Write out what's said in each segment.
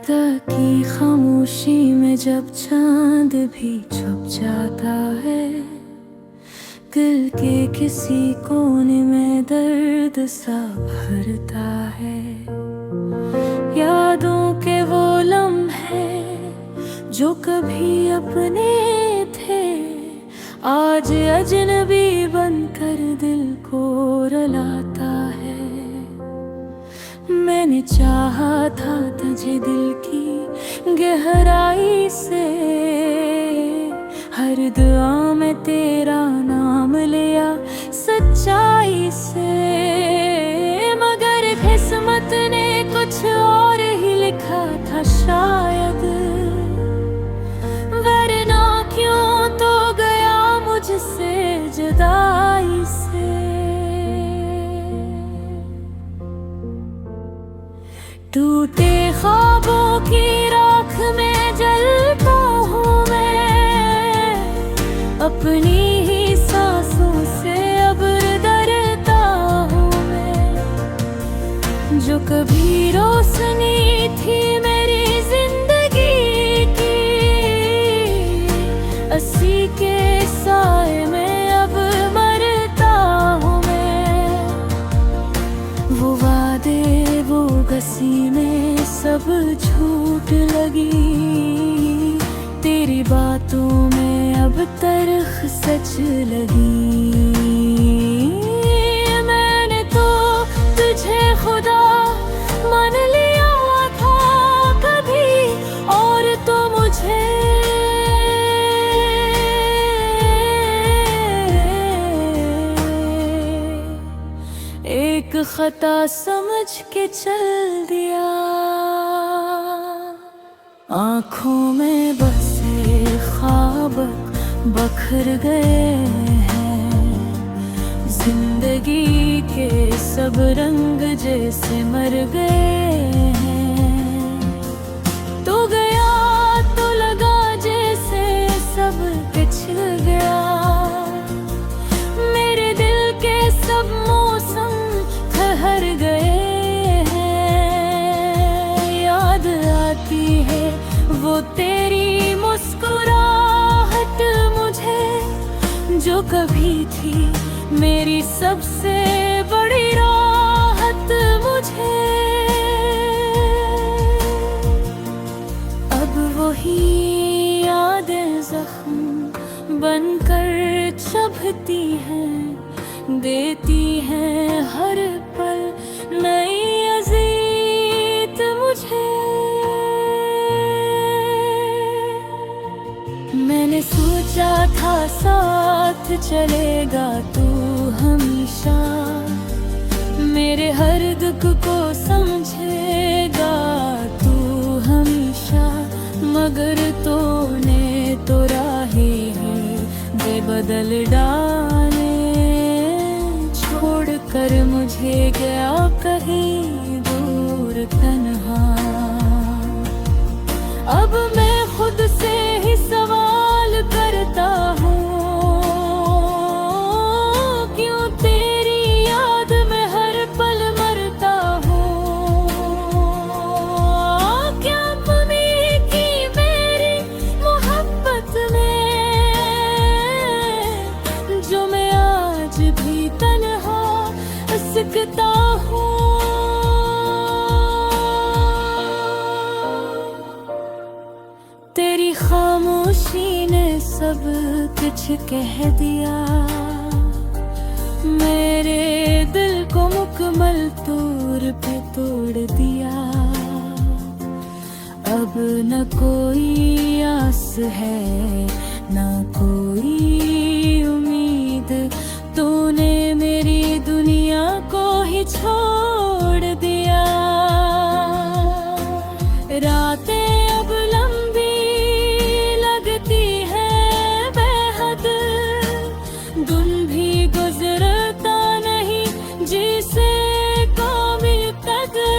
रास्ता की खामोशी में जब चांद भी छुप जाता है, दिल के किसी कोने में दर्द सा भरता है। यादों के वो लम्हे जो कभी अपने थे, आज अजनबी बनकर दिल को रुलाता है। मैंने चाहा था तुझे दिल की गहराई से, हर दुआ में तेरा नाम लिया सच्चाई से, मगर किस्मत ने कुछ और ही लिखा था शायद, वरना क्यों तो गया मुझसे जुदाई से। टूटे ख्वाबों की राख में जलता हूँ मैं, अपनी ही सांसों से अब डरता हूँ मैं। जो कभी रोशनी थी मेरी जिंदगी की, अस्सी के साए में अब मरता हूँ मैं। वो वादे वो गसी में सब झूठ लगी, तेरी बातों में अब तलख सच लगी। मैंने तो तुझे खुदा मान लिया था कभी, और तो मुझे एक खता समझ के चल दिया। आँखों में बसे ख्वाब बखर गए हैं, जिंदगी के सब रंग जैसे मर गए हैं। तो गया तो लगा जैसे सब पिछड़ गया, मेरे दिल के सब मौसम ठहर गए हैं। याद आती है वो तेरी मुस्कुराहट मुझे, जो कभी थी मेरी सबसे बड़ी राहत मुझे। अब वही यादें जख्म बनकर चुभती हैं, देती हैं हर पल नई अज़ीत मुझे। मैंने सोचा था साथ चलेगा तू हमेशा, मेरे हर दुख को समझेगा तू हमेशा, मगर तूने तो राही है बेबदल डाले, छोड़ कर मुझे गया कहीं दूर तन्हा। अब मैं खुद से ही सवाल करता हूँ, क्यों तेरी याद में हर पल मरता हूँ। क्या कमी की मेरी मोहब्बत में, जो मैं आज भी तन्हा सिकता हूँ। तेरी खामोशी ने सब कुछ कह दिया, मेरे दिल को मुकम्मल तौर पे तोड़ दिया। अब न कोई आस है न कोई उम्मीद, तूने मेरी दुनिया को ही छोड़ दिया। रातें अब लंबी लगती है बेहद, दिन भी गुजरता नहीं जिसे कामिल कदर।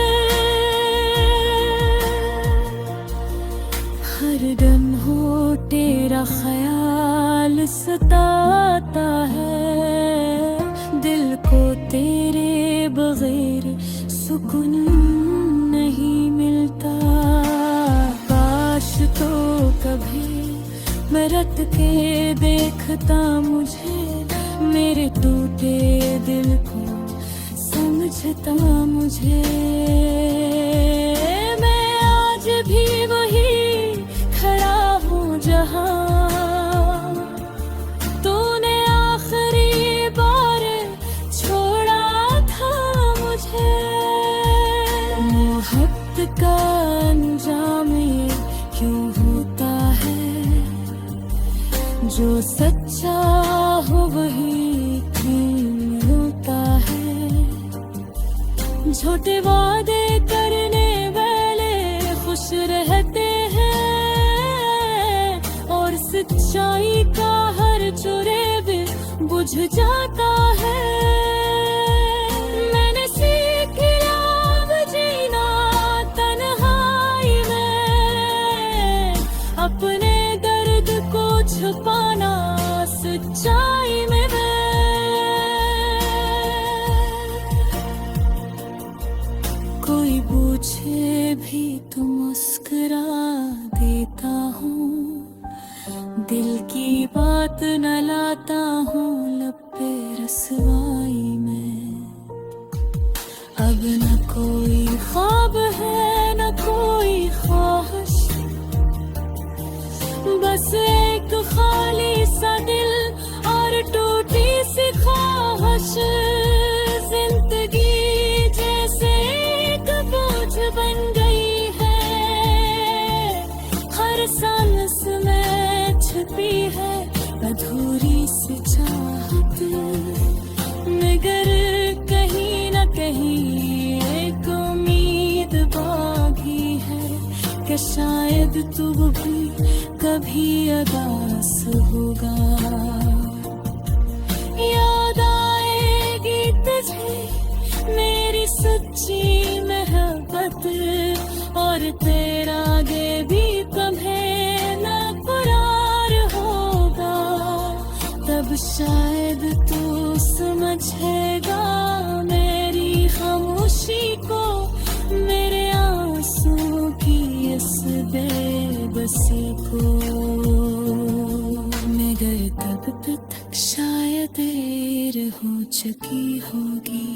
हर दम हो तेरा ख्याल सताता है, दिल को तेरे बगैर सुकून नहीं मिलता। रट के देखता मुझे, मेरे टूटे दिल को समझता मुझे। मैं आज भी वही खड़ा हूँ जहाँ तूने आखिरी बार छोड़ा था मुझे। मोहब्बत का अंजाम ये क्यों होता है, जो सच्चा हो वही क्यों होता है। झूठे वादे करने वाले खुश रहते हैं, और सच्चाई का हर चुरेब बुझ जाता है। मैंने सीख लिया अब जीना तन्हाई में, अपने दर्द को छुपाना सच्चाई में। कोई पूछे भी तो मुस्कुरा देता हूँ, दिल की बात न लाता हूँ लब पे रसवाई में। अब न कोई ख्वाब है न कोई ख्वाहिश, बस एक खाली सा दिल और टूटी सी ख्वाहिश। जिंदगी जैसे एक बोझ बन गई है, हर सांस में छिपी है अधूरी सी चाहत। मगर कहीं न कहीं एक उम्मीद बाकी है कि शायद तू भी कभी अदास होगा। याद आएगी तुझे मेरी सच्ची मोहब्बत, और तेरा आगे भी तुम्हें न करार होगा। तब शायद तू समझेगा मेरी खामोशी को, मेरे आंसू की इस बेबसी को। मगर तब तक शायद देर हो चुकी होगी।